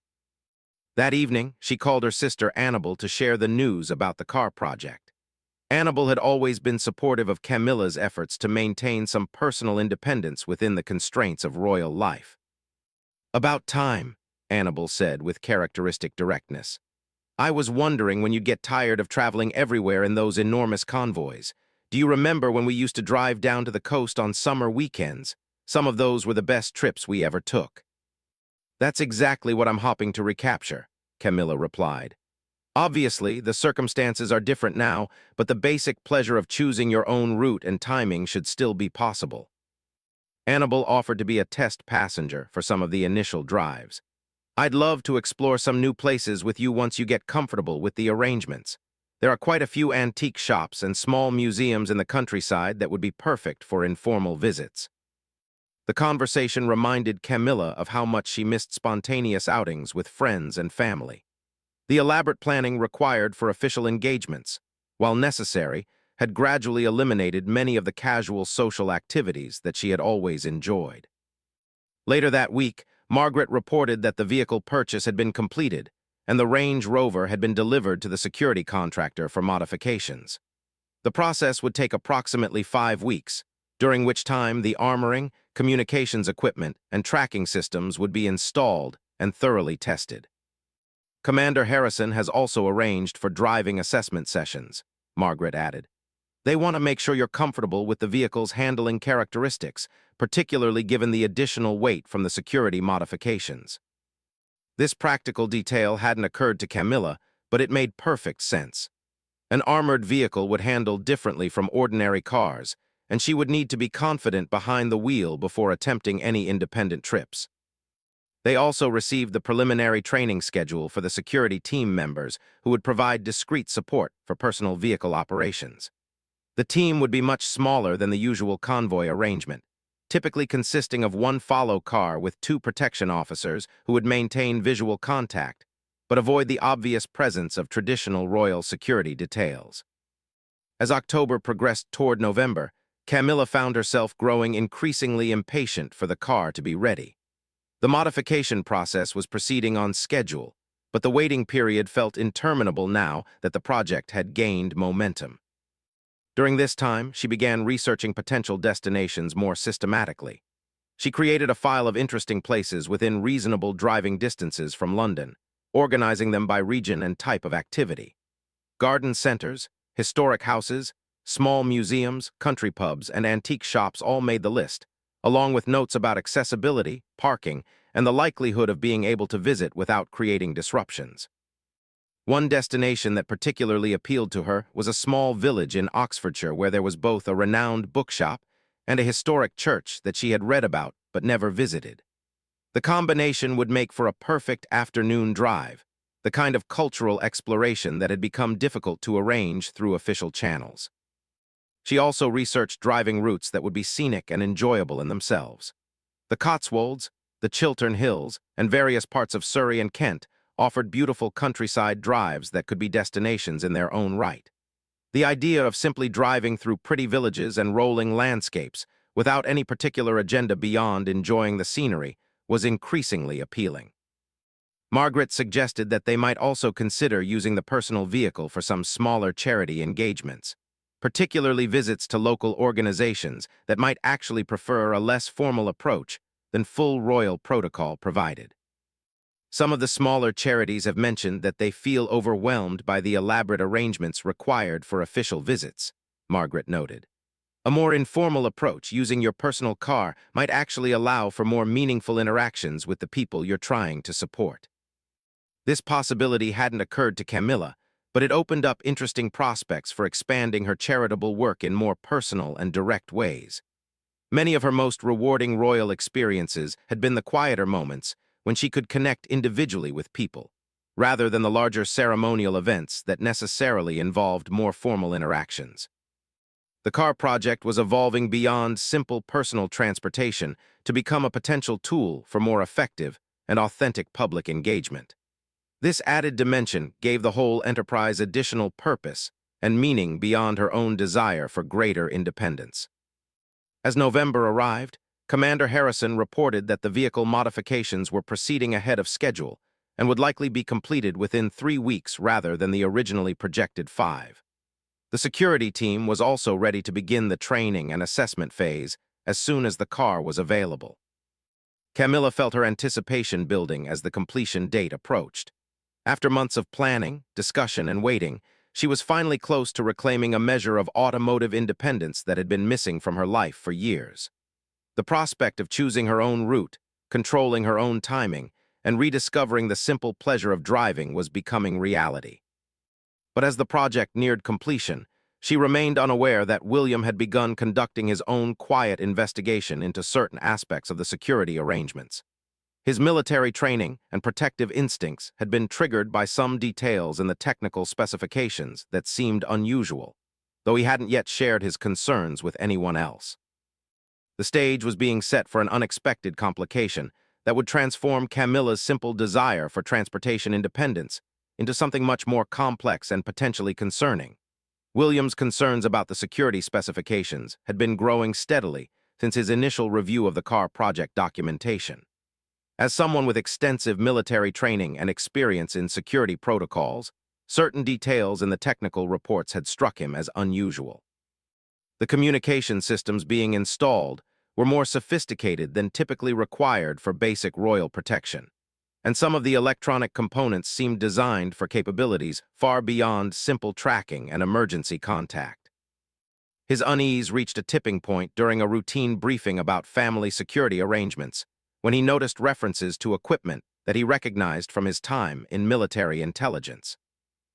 That evening, she called her sister Annabel to share the news about the car project. Annabel had always been supportive of Camilla's efforts to maintain some personal independence within the constraints of royal life. "About time," Annabel said with characteristic directness. "I was wondering when you'd get tired of traveling everywhere in those enormous convoys. Do you remember when we used to drive down to the coast on summer weekends? Some of those were the best trips we ever took." "That's exactly what I'm hoping to recapture," Camilla replied. "Obviously, the circumstances are different now, but the basic pleasure of choosing your own route and timing should still be possible." Annabel offered to be a test passenger for some of the initial drives. "I'd love to explore some new places with you once you get comfortable with the arrangements. There are quite a few antique shops and small museums in the countryside that would be perfect for informal visits." The conversation reminded Camilla of how much she missed spontaneous outings with friends and family. The elaborate planning required for official engagements, while necessary, had gradually eliminated many of the casual social activities that she had always enjoyed. Later that week, Margaret reported that the vehicle purchase had been completed, and the Range Rover had been delivered to the security contractor for modifications. The process would take approximately 5 weeks, during which time the armoring, communications equipment, and tracking systems would be installed and thoroughly tested. "Commander Harrison has also arranged for driving assessment sessions," Margaret added. "They want to make sure you're comfortable with the vehicle's handling characteristics, particularly given the additional weight from the security modifications." This practical detail hadn't occurred to Camilla, but it made perfect sense. An armored vehicle would handle differently from ordinary cars, and she would need to be confident behind the wheel before attempting any independent trips. They also received the preliminary training schedule for the security team members who would provide discreet support for personal vehicle operations. The team would be much smaller than the usual convoy arrangement, typically consisting of one follow car with 2 protection officers who would maintain visual contact, but avoid the obvious presence of traditional royal security details. As October progressed toward November, Camilla found herself growing increasingly impatient for the car to be ready. The modification process was proceeding on schedule, but the waiting period felt interminable now that the project had gained momentum. During this time, she began researching potential destinations more systematically. She created a file of interesting places within reasonable driving distances from London, organizing them by region and type of activity. Garden centers, historic houses, small museums, country pubs, and antique shops all made the list, along with notes about accessibility, parking, and the likelihood of being able to visit without creating disruptions. One destination that particularly appealed to her was a small village in Oxfordshire where there was both a renowned bookshop and a historic church that she had read about but never visited. The combination would make for a perfect afternoon drive, the kind of cultural exploration that had become difficult to arrange through official channels. She also researched driving routes that would be scenic and enjoyable in themselves. The Cotswolds, the Chiltern Hills, and various parts of Surrey and Kent offered beautiful countryside drives that could be destinations in their own right. The idea of simply driving through pretty villages and rolling landscapes without any particular agenda beyond enjoying the scenery was increasingly appealing. Margaret suggested that they might also consider using the personal vehicle for some smaller charity engagements, particularly visits to local organizations that might actually prefer a less formal approach than full royal protocol provided. Some of the smaller charities have mentioned that they feel overwhelmed by the elaborate arrangements required for official visits, Margaret noted. A more informal approach using your personal car might actually allow for more meaningful interactions with the people you're trying to support. This possibility hadn't occurred to Camilla, but it opened up interesting prospects for expanding her charitable work in more personal and direct ways. Many of her most rewarding royal experiences had been the quieter moments when she could connect individually with people, rather than the larger ceremonial events that necessarily involved more formal interactions. The car project was evolving beyond simple personal transportation to become a potential tool for more effective and authentic public engagement. This added dimension gave the whole enterprise additional purpose and meaning beyond her own desire for greater independence. As November arrived, Commander Harrison reported that the vehicle modifications were proceeding ahead of schedule and would likely be completed within 3 weeks rather than the originally projected 5. The security team was also ready to begin the training and assessment phase as soon as the car was available. Camilla felt her anticipation building as the completion date approached. After months of planning, discussion, and waiting, she was finally close to reclaiming a measure of automotive independence that had been missing from her life for years. The prospect of choosing her own route, controlling her own timing, and rediscovering the simple pleasure of driving was becoming reality. But as the project neared completion, she remained unaware that William had begun conducting his own quiet investigation into certain aspects of the security arrangements. His military training and protective instincts had been triggered by some details in the technical specifications that seemed unusual, though he hadn't yet shared his concerns with anyone else. The stage was being set for an unexpected complication that would transform Camilla's simple desire for transportation independence into something much more complex and potentially concerning. William's concerns about the security specifications had been growing steadily since his initial review of the car project documentation. As someone with extensive military training and experience in security protocols, certain details in the technical reports had struck him as unusual. The communication systems being installed were more sophisticated than typically required for basic royal protection, and some of the electronic components seemed designed for capabilities far beyond simple tracking and emergency contact. His unease reached a tipping point during a routine briefing about family security arrangements, when he noticed references to equipment that he recognized from his time in military intelligence.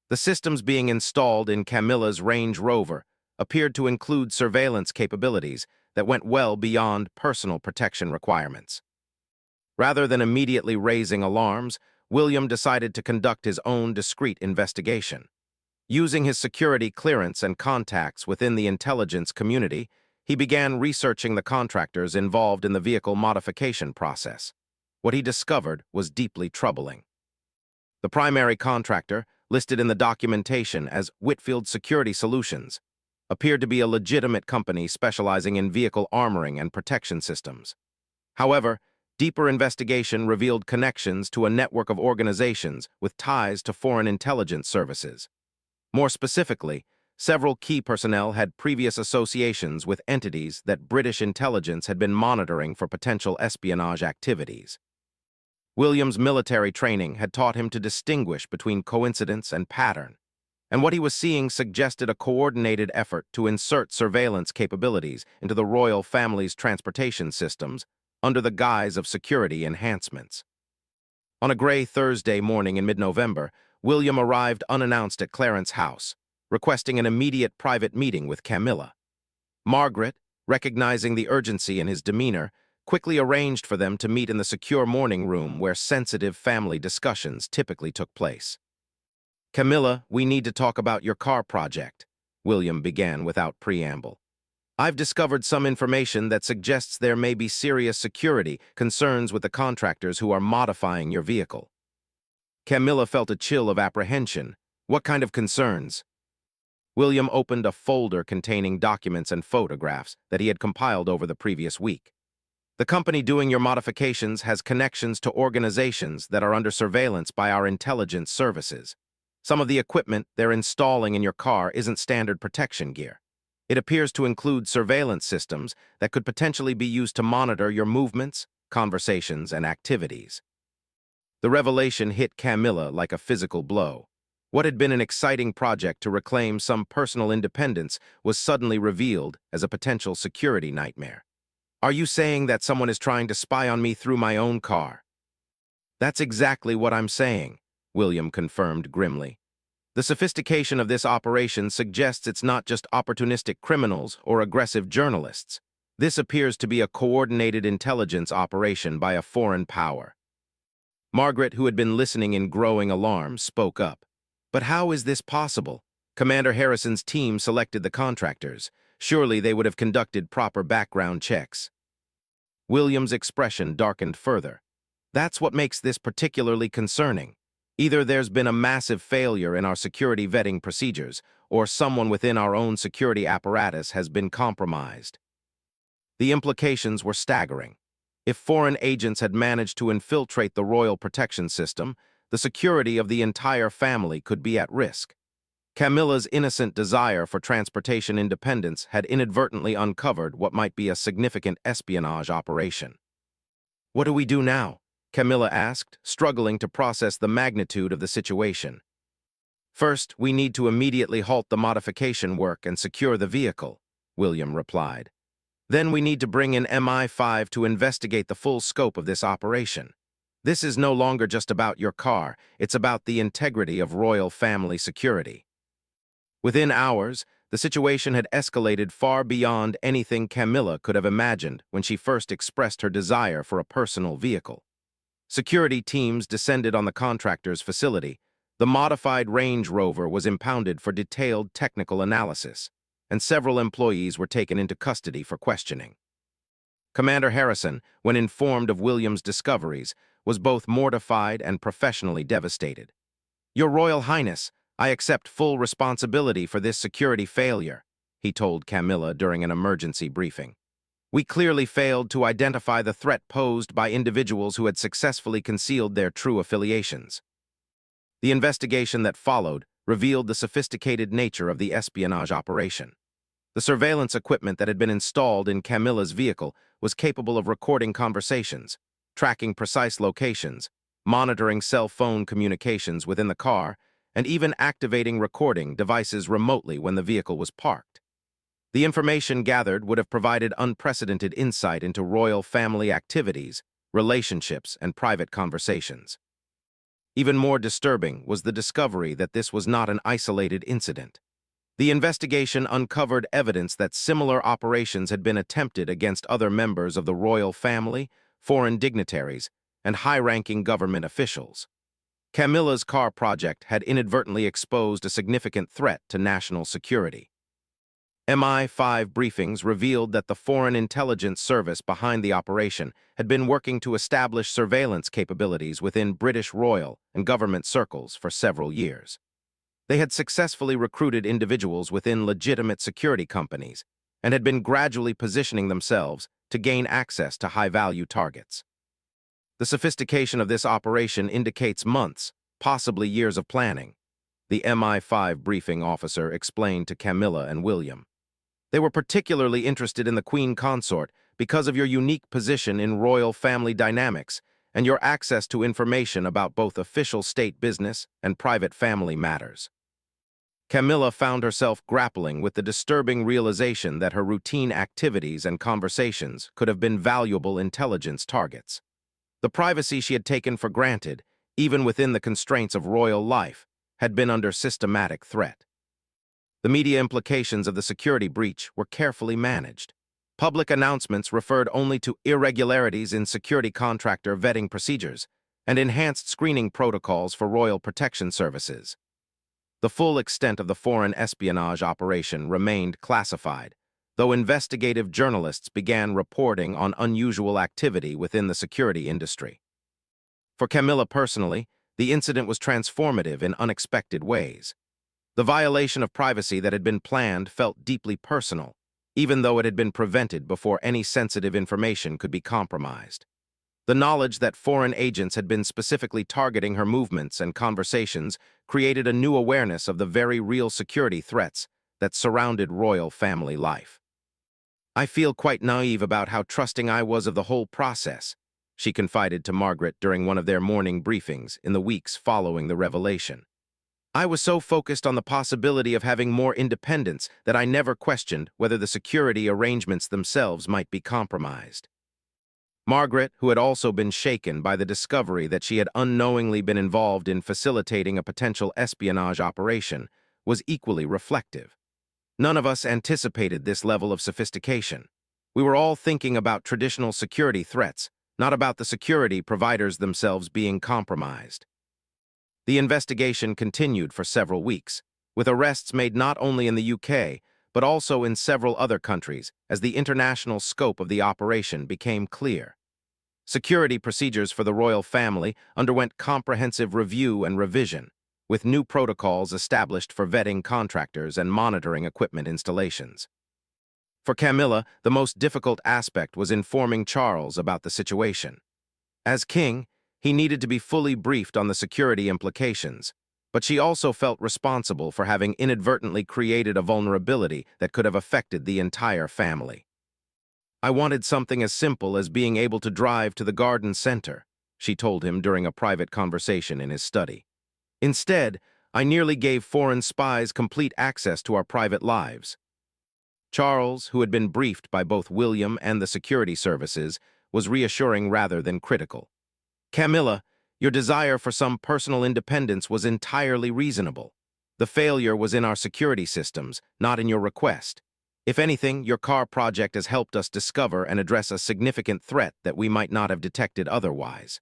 The systems being installed in Camilla's Range Rover appeared to include surveillance capabilities that went well beyond personal protection requirements. Rather than immediately raising alarms, William decided to conduct his own discreet investigation. Using his security clearance and contacts within the intelligence community, he began researching the contractors involved in the vehicle modification process. What he discovered was deeply troubling. The primary contractor, listed in the documentation as Whitfield Security Solutions, appeared to be a legitimate company specializing in vehicle armoring and protection systems. However, deeper investigation revealed connections to a network of organizations with ties to foreign intelligence services. More specifically, several key personnel had previous associations with entities that British intelligence had been monitoring for potential espionage activities. William's military training had taught him to distinguish between coincidence and pattern, and what he was seeing suggested a coordinated effort to insert surveillance capabilities into the royal family's transportation systems under the guise of security enhancements. On a gray Thursday morning in mid-November, William arrived unannounced at Clarence House, requesting an immediate private meeting with Camilla. Margaret, recognizing the urgency in his demeanor, quickly arranged for them to meet in the secure morning room where sensitive family discussions typically took place. "Camilla, we need to talk about your car project," William began without preamble. "I've discovered some information that suggests there may be serious security concerns with the contractors who are modifying your vehicle." Camilla felt a chill of apprehension. "What kind of concerns?" William opened a folder containing documents and photographs that he had compiled over the previous week. "The company doing your modifications has connections to organizations that are under surveillance by our intelligence services. Some of the equipment they're installing in your car isn't standard protection gear. It appears to include surveillance systems that could potentially be used to monitor your movements, conversations, and activities." The revelation hit Camilla like a physical blow. What had been an exciting project to reclaim some personal independence was suddenly revealed as a potential security nightmare. "Are you saying that someone is trying to spy on me through my own car?" "That's exactly what I'm saying," William confirmed grimly. "The sophistication of this operation suggests it's not just opportunistic criminals or aggressive journalists. This appears to be a coordinated intelligence operation by a foreign power." Margaret, who had been listening in growing alarm, spoke up. "But how is this possible? Commander Harrison's team selected the contractors. Surely they would have conducted proper background checks." William's expression darkened further. "That's what makes this particularly concerning. Either there's been a massive failure in our security vetting procedures, or someone within our own security apparatus has been compromised. The implications were staggering. If foreign agents had managed to infiltrate the royal protection system, the security of the entire family could be at risk. Camilla's innocent desire for transportation independence had inadvertently uncovered what might be a significant espionage operation. "What do we do now?" Camilla asked, struggling to process the magnitude of the situation. "First, we need to immediately halt the modification work and secure the vehicle," William replied. "Then we need to bring in MI5 to investigate the full scope of this operation. This is no longer just about your car, it's about the integrity of royal family security." Within hours, the situation had escalated far beyond anything Camilla could have imagined when she first expressed her desire for a personal vehicle. Security teams descended on the contractor's facility. The modified Range Rover was impounded for detailed technical analysis, and several employees were taken into custody for questioning. Commander Harrison, when informed of William's discoveries, was both mortified and professionally devastated. "Your Royal Highness, I accept full responsibility for this security failure," he told Camilla during an emergency briefing. "We clearly failed to identify the threat posed by individuals who had successfully concealed their true affiliations." The investigation that followed revealed the sophisticated nature of the espionage operation. The surveillance equipment that had been installed in Camilla's vehicle was capable of recording conversations, tracking precise locations, monitoring cell phone communications within the car, and even activating recording devices remotely when the vehicle was parked. The information gathered would have provided unprecedented insight into royal family activities, relationships, and private conversations. Even more disturbing was the discovery that this was not an isolated incident. The investigation uncovered evidence that similar operations had been attempted against other members of the royal family, foreign dignitaries, and high-ranking government officials. Camilla's car project had inadvertently exposed a significant threat to national security. MI5 briefings revealed that the Foreign Intelligence Service behind the operation had been working to establish surveillance capabilities within British royal and government circles for several years. They had successfully recruited individuals within legitimate security companies and had been gradually positioning themselves to gain access to high-value targets. The sophistication of this operation indicates months, possibly years of planning, the MI5 briefing officer explained to Camilla and William. "They were particularly interested in the Queen Consort because of your unique position in royal family dynamics and your access to information about both official state business and private family matters." Camilla found herself grappling with the disturbing realization that her routine activities and conversations could have been valuable intelligence targets. The privacy she had taken for granted, even within the constraints of royal life, had been under systematic threat. The media implications of the security breach were carefully managed. Public announcements referred only to irregularities in security contractor vetting procedures and enhanced screening protocols for royal protection services. The full extent of the foreign espionage operation remained classified, though investigative journalists began reporting on unusual activity within the security industry. For Camilla personally, the incident was transformative in unexpected ways. The violation of privacy that had been planned felt deeply personal, even though it had been prevented before any sensitive information could be compromised. The knowledge that foreign agents had been specifically targeting her movements and conversations created a new awareness of the very real security threats that surrounded royal family life. "I feel quite naive about how trusting I was of the whole process," she confided to Margaret during one of their morning briefings in the weeks following the revelation. "I was so focused on the possibility of having more independence that I never questioned whether the security arrangements themselves might be compromised." Margaret, who had also been shaken by the discovery that she had unknowingly been involved in facilitating a potential espionage operation, was equally reflective. "None of us anticipated this level of sophistication. We were all thinking about traditional security threats, not about the security providers themselves being compromised." The investigation continued for several weeks, with arrests made not only in the UK, but also in several other countries as the international scope of the operation became clear. Security procedures for the royal family underwent comprehensive review and revision, with new protocols established for vetting contractors and monitoring equipment installations. For Camilla, the most difficult aspect was informing Charles about the situation. As king, he needed to be fully briefed on the security implications, but she also felt responsible for having inadvertently created a vulnerability that could have affected the entire family. "I wanted something as simple as being able to drive to the garden center," she told him during a private conversation in his study. "Instead, I nearly gave foreign spies complete access to our private lives." Charles, who had been briefed by both William and the security services, was reassuring rather than critical. "Camilla, your desire for some personal independence was entirely reasonable. The failure was in our security systems, not in your request. If anything, your car project has helped us discover and address a significant threat that we might not have detected otherwise."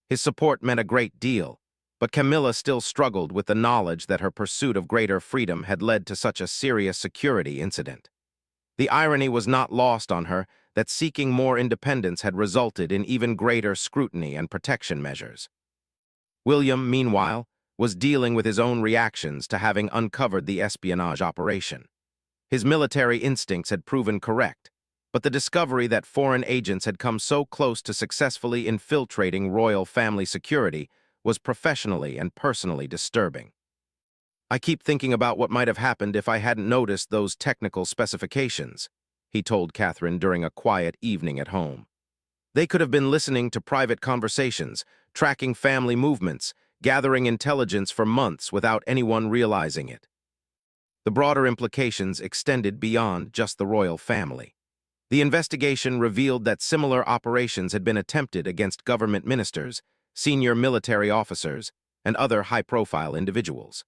His support meant a great deal, but Camilla still struggled with the knowledge that her pursuit of greater freedom had led to such a serious security incident. The irony was not lost on her that seeking more independence had resulted in even greater scrutiny and protection measures. William, meanwhile, was dealing with his own reactions to having uncovered the espionage operation. His military instincts had proven correct, but the discovery that foreign agents had come so close to successfully infiltrating royal family security was professionally and personally disturbing. "I keep thinking about what might have happened if I hadn't noticed those technical specifications," he told Catherine during a quiet evening at home. "They could have been listening to private conversations, tracking family movements, gathering intelligence for months without anyone realizing it." The broader implications extended beyond just the royal family. The investigation revealed that similar operations had been attempted against government ministers, senior military officers, and other high-profile individuals.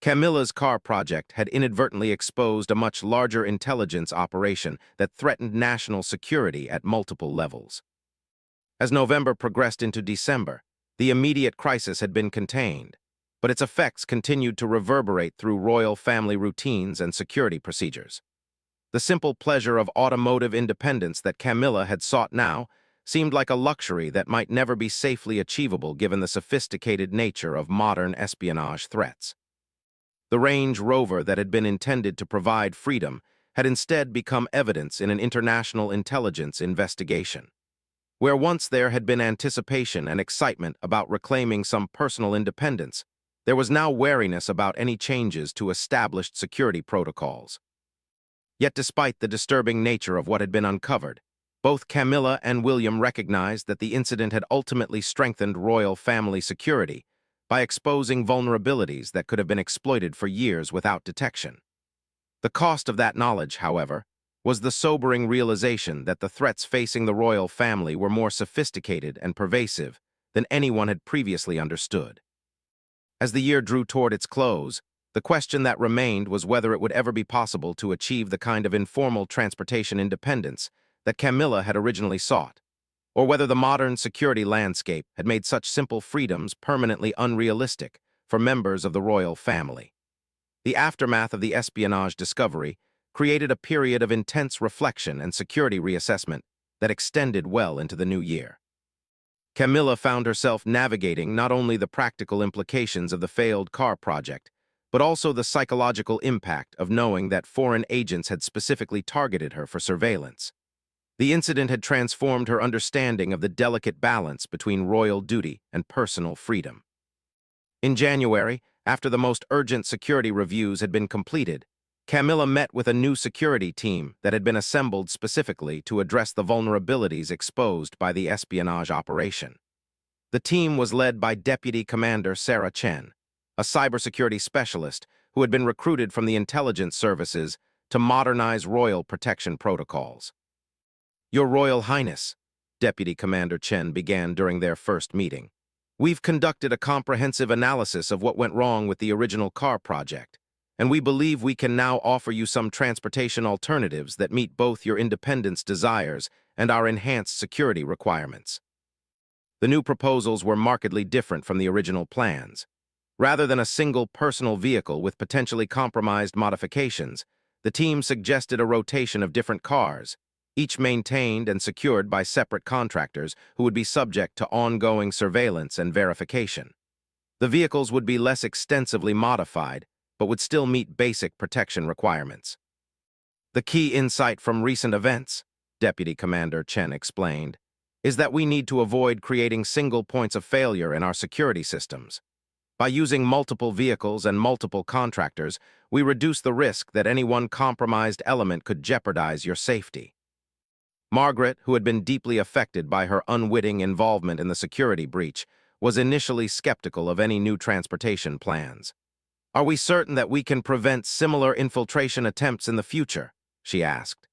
Camilla's car project had inadvertently exposed a much larger intelligence operation that threatened national security at multiple levels. As November progressed into December, the immediate crisis had been contained, but its effects continued to reverberate through royal family routines and security procedures. The simple pleasure of automotive independence that Camilla had sought now seemed like a luxury that might never be safely achievable given the sophisticated nature of modern espionage threats. The Range Rover that had been intended to provide freedom had instead become evidence in an international intelligence investigation. Where once there had been anticipation and excitement about reclaiming some personal independence, there was now wariness about any changes to established security protocols. Yet despite the disturbing nature of what had been uncovered, both Camilla and William recognized that the incident had ultimately strengthened royal family security by exposing vulnerabilities that could have been exploited for years without detection. The cost of that knowledge, however, was the sobering realization that the threats facing the royal family were more sophisticated and pervasive than anyone had previously understood. As the year drew toward its close, the question that remained was whether it would ever be possible to achieve the kind of informal transportation independence that Camilla had originally sought, or whether the modern security landscape had made such simple freedoms permanently unrealistic for members of the royal family. The aftermath of the espionage discovery created a period of intense reflection and security reassessment that extended well into the new year. Camilla found herself navigating not only the practical implications of the failed car project, but also the psychological impact of knowing that foreign agents had specifically targeted her for surveillance. The incident had transformed her understanding of the delicate balance between royal duty and personal freedom. In January, after the most urgent security reviews had been completed, Camilla met with a new security team that had been assembled specifically to address the vulnerabilities exposed by the espionage operation. The team was led by Deputy Commander Sarah Chen, a cybersecurity specialist who had been recruited from the intelligence services to modernize royal protection protocols. "Your Royal Highness," Deputy Commander Chen began during their first meeting, "we've conducted a comprehensive analysis of what went wrong with the original car project, and we believe we can now offer you some transportation alternatives that meet both your independence desires and our enhanced security requirements." The new proposals were markedly different from the original plans. Rather than a single personal vehicle with potentially compromised modifications, the team suggested a rotation of different cars, each maintained and secured by separate contractors who would be subject to ongoing surveillance and verification. The vehicles would be less extensively modified, but would still meet basic protection requirements. The key insight from recent events, Deputy Commander Chen explained, is that we need to avoid creating single points of failure in our security systems. By using multiple vehicles and multiple contractors, we reduce the risk that any one compromised element could jeopardize your safety. Margaret, who had been deeply affected by her unwitting involvement in the security breach, was initially skeptical of any new transportation plans. "Are we certain that we can prevent similar infiltration attempts in the future?" she asked.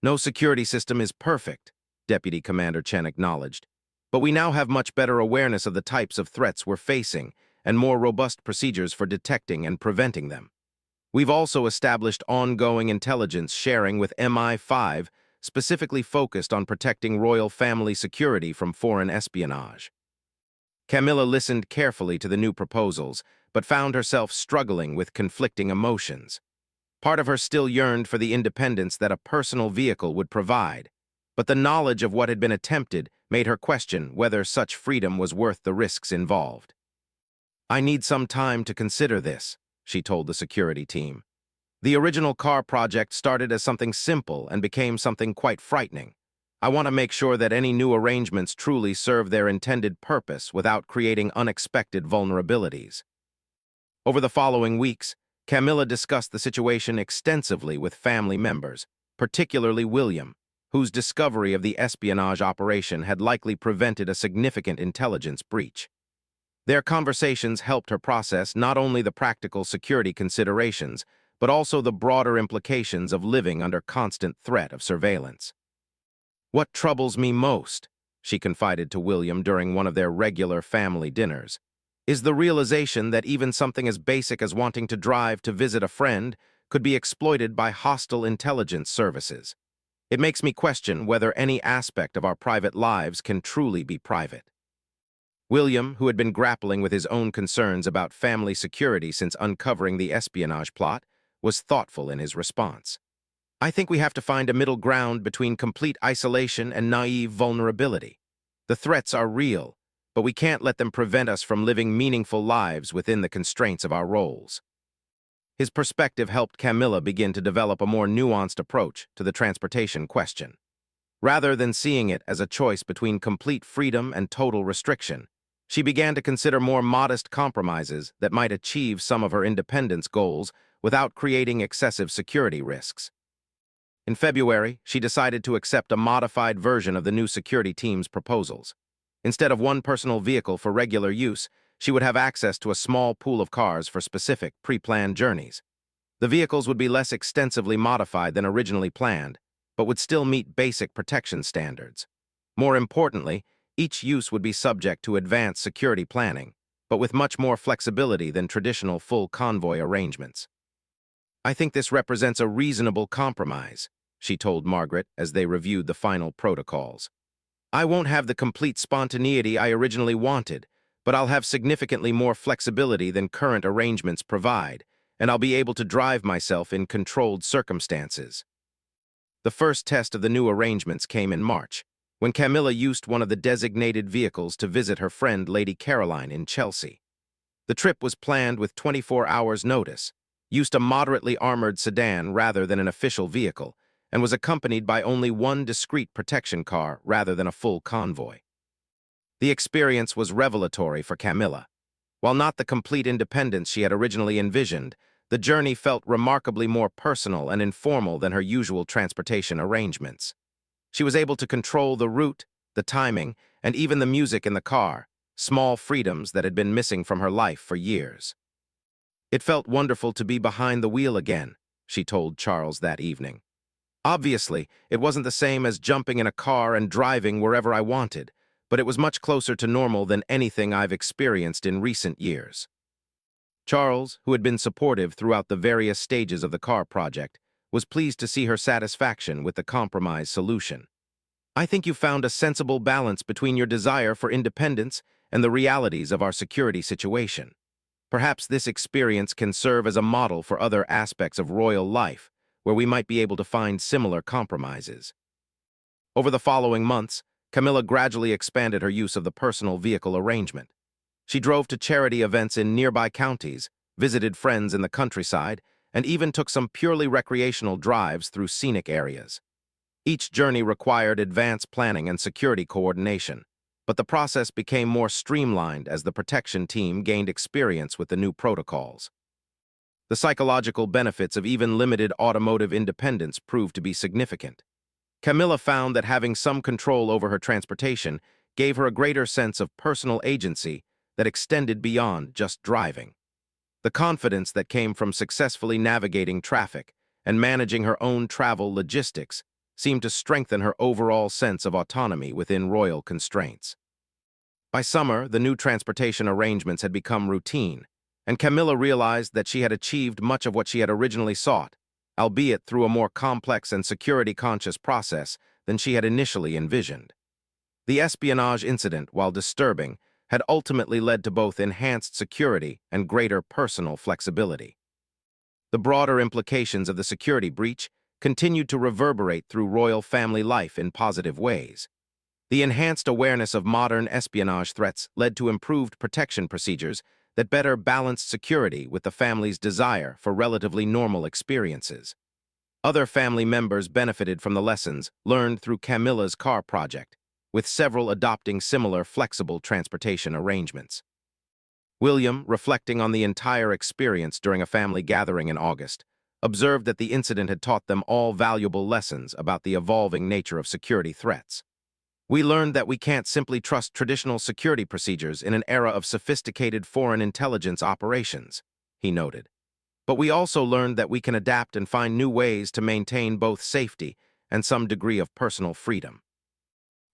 "No security system is perfect," Deputy Commander Chen acknowledged, "but we now have much better awareness of the types of threats we're facing and more robust procedures for detecting and preventing them. We've also established ongoing intelligence sharing with MI5, specifically focused on protecting royal family security from foreign espionage." Camilla listened carefully to the new proposals, but found herself struggling with conflicting emotions. Part of her still yearned for the independence that a personal vehicle would provide, but the knowledge of what had been attempted made her question whether such freedom was worth the risks involved. "I need some time to consider this," she told the security team. "The original car project started as something simple and became something quite frightening. I want to make sure that any new arrangements truly serve their intended purpose without creating unexpected vulnerabilities." Over the following weeks, Camilla discussed the situation extensively with family members, particularly William, whose discovery of the espionage operation had likely prevented a significant intelligence breach. Their conversations helped her process not only the practical security considerations, but also the broader implications of living under constant threat of surveillance. "What troubles me most," she confided to William during one of their regular family dinners, "is the realization that even something as basic as wanting to drive to visit a friend could be exploited by hostile intelligence services. It makes me question whether any aspect of our private lives can truly be private." William, who had been grappling with his own concerns about family security since uncovering the espionage plot, was thoughtful in his response. "I think we have to find a middle ground between complete isolation and naive vulnerability. The threats are real, but we can't let them prevent us from living meaningful lives within the constraints of our roles." His perspective helped Camilla begin to develop a more nuanced approach to the transportation question. Rather than seeing it as a choice between complete freedom and total restriction, she began to consider more modest compromises that might achieve some of her independence goals without creating excessive security risks. In February, she decided to accept a modified version of the new security team's proposals. Instead of one personal vehicle for regular use, she would have access to a small pool of cars for specific, pre-planned journeys. The vehicles would be less extensively modified than originally planned, but would still meet basic protection standards. More importantly, each use would be subject to advanced security planning, but with much more flexibility than traditional full convoy arrangements. "I think this represents a reasonable compromise," she told Margaret as they reviewed the final protocols. "I won't have the complete spontaneity I originally wanted, but I'll have significantly more flexibility than current arrangements provide, and I'll be able to drive myself in controlled circumstances." The first test of the new arrangements came in March, when Camilla used one of the designated vehicles to visit her friend Lady Caroline in Chelsea. The trip was planned with 24 hours' notice, used a moderately armored sedan rather than an official vehicle, and was accompanied by only one discreet protection car rather than a full convoy. The experience was revelatory for Camilla. While not the complete independence she had originally envisioned, the journey felt remarkably more personal and informal than her usual transportation arrangements. She was able to control the route, the timing, and even the music in the car, small freedoms that had been missing from her life for years. "It felt wonderful to be behind the wheel again," she told Charles that evening. "Obviously, it wasn't the same as jumping in a car and driving wherever I wanted, but it was much closer to normal than anything I've experienced in recent years." Charles, who had been supportive throughout the various stages of the car project, was pleased to see her satisfaction with the compromise solution. "I think you found a sensible balance between your desire for independence and the realities of our security situation. Perhaps this experience can serve as a model for other aspects of royal life, where we might be able to find similar compromises." Over the following months, Camilla gradually expanded her use of the personal vehicle arrangement. She drove to charity events in nearby counties, visited friends in the countryside, and even took some purely recreational drives through scenic areas. Each journey required advanced planning and security coordination, but the process became more streamlined as the protection team gained experience with the new protocols. The psychological benefits of even limited automotive independence proved to be significant. Camilla found that having some control over her transportation gave her a greater sense of personal agency that extended beyond just driving. The confidence that came from successfully navigating traffic and managing her own travel logistics seemed to strengthen her overall sense of autonomy within royal constraints. By summer, the new transportation arrangements had become routine, and Camilla realized that she had achieved much of what she had originally sought, albeit through a more complex and security-conscious process than she had initially envisioned. The espionage incident, while disturbing, had ultimately led to both enhanced security and greater personal flexibility. The broader implications of the security breach continued to reverberate through royal family life in positive ways. The enhanced awareness of modern espionage threats led to improved protection procedures that better balanced security with the family's desire for relatively normal experiences. Other family members benefited from the lessons learned through Camilla's car project, with several adopting similar flexible transportation arrangements. William, reflecting on the entire experience during a family gathering in August, observed that the incident had taught them all valuable lessons about the evolving nature of security threats. "We learned that we can't simply trust traditional security procedures in an era of sophisticated foreign intelligence operations," he noted. "But we also learned that we can adapt and find new ways to maintain both safety and some degree of personal freedom."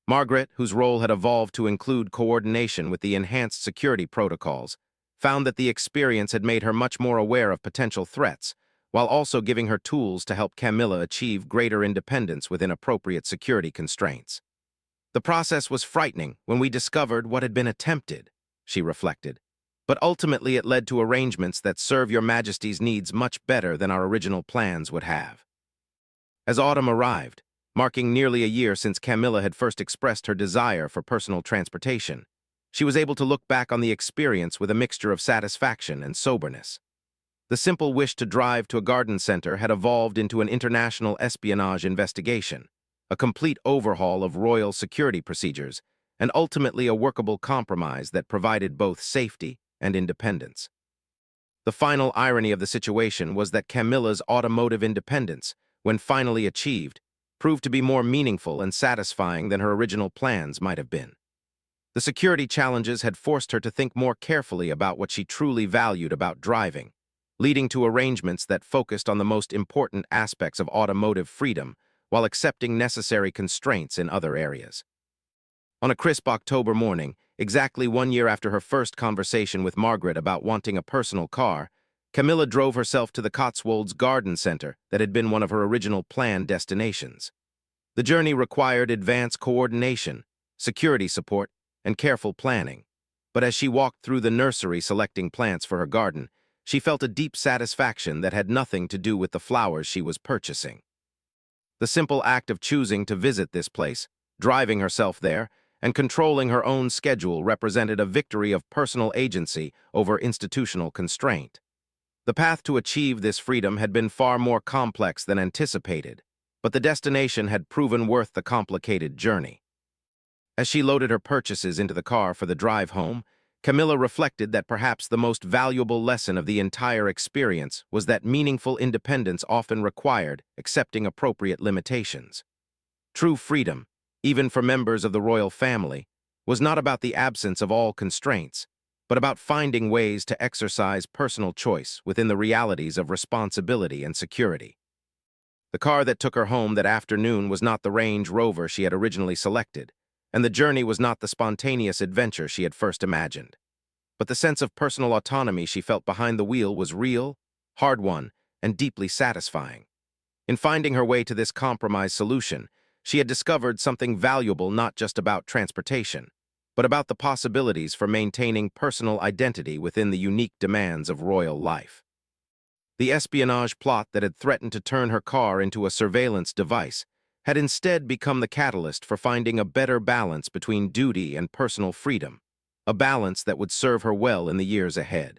Margaret, whose role had evolved to include coordination with the enhanced security protocols, found that the experience had made her much more aware of potential threats, while also giving her tools to help Camilla achieve greater independence within appropriate security constraints. "The process was frightening when we discovered what had been attempted," she reflected, "but ultimately it led to arrangements that serve Your Majesty's needs much better than our original plans would have." As autumn arrived, marking nearly a year since Camilla had first expressed her desire for personal transportation, she was able to look back on the experience with a mixture of satisfaction and soberness. The simple wish to drive to a garden center had evolved into an international espionage investigation, a complete overhaul of royal security procedures, and ultimately a workable compromise that provided both safety and independence. The final irony of the situation was that Camilla's automotive independence, when finally achieved, proved to be more meaningful and satisfying than her original plans might have been. The security challenges had forced her to think more carefully about what she truly valued about driving, leading to arrangements that focused on the most important aspects of automotive freedom while accepting necessary constraints in other areas. On a crisp October morning, exactly 1 year after her first conversation with Margaret about wanting a personal car, Camilla drove herself to the Cotswolds Garden Center that had been one of her original planned destinations. The journey required advanced coordination, security support, and careful planning, but as she walked through the nursery selecting plants for her garden, she felt a deep satisfaction that had nothing to do with the flowers she was purchasing. The simple act of choosing to visit this place, driving herself there, and controlling her own schedule represented a victory of personal agency over institutional constraint. The path to achieve this freedom had been far more complex than anticipated, but the destination had proven worth the complicated journey. As she loaded her purchases into the car for the drive home, Camilla reflected that perhaps the most valuable lesson of the entire experience was that meaningful independence often required accepting appropriate limitations. True freedom, even for members of the royal family, was not about the absence of all constraints, but about finding ways to exercise personal choice within the realities of responsibility and security. The car that took her home that afternoon was not the Range Rover she had originally selected, and the journey was not the spontaneous adventure she had first imagined. But the sense of personal autonomy she felt behind the wheel was real, hard-won, and deeply satisfying. In finding her way to this compromise solution, she had discovered something valuable not just about transportation, but about the possibilities for maintaining personal identity within the unique demands of royal life. The espionage plot that had threatened to turn her car into a surveillance device had instead become the catalyst for finding a better balance between duty and personal freedom, a balance that would serve her well in the years ahead.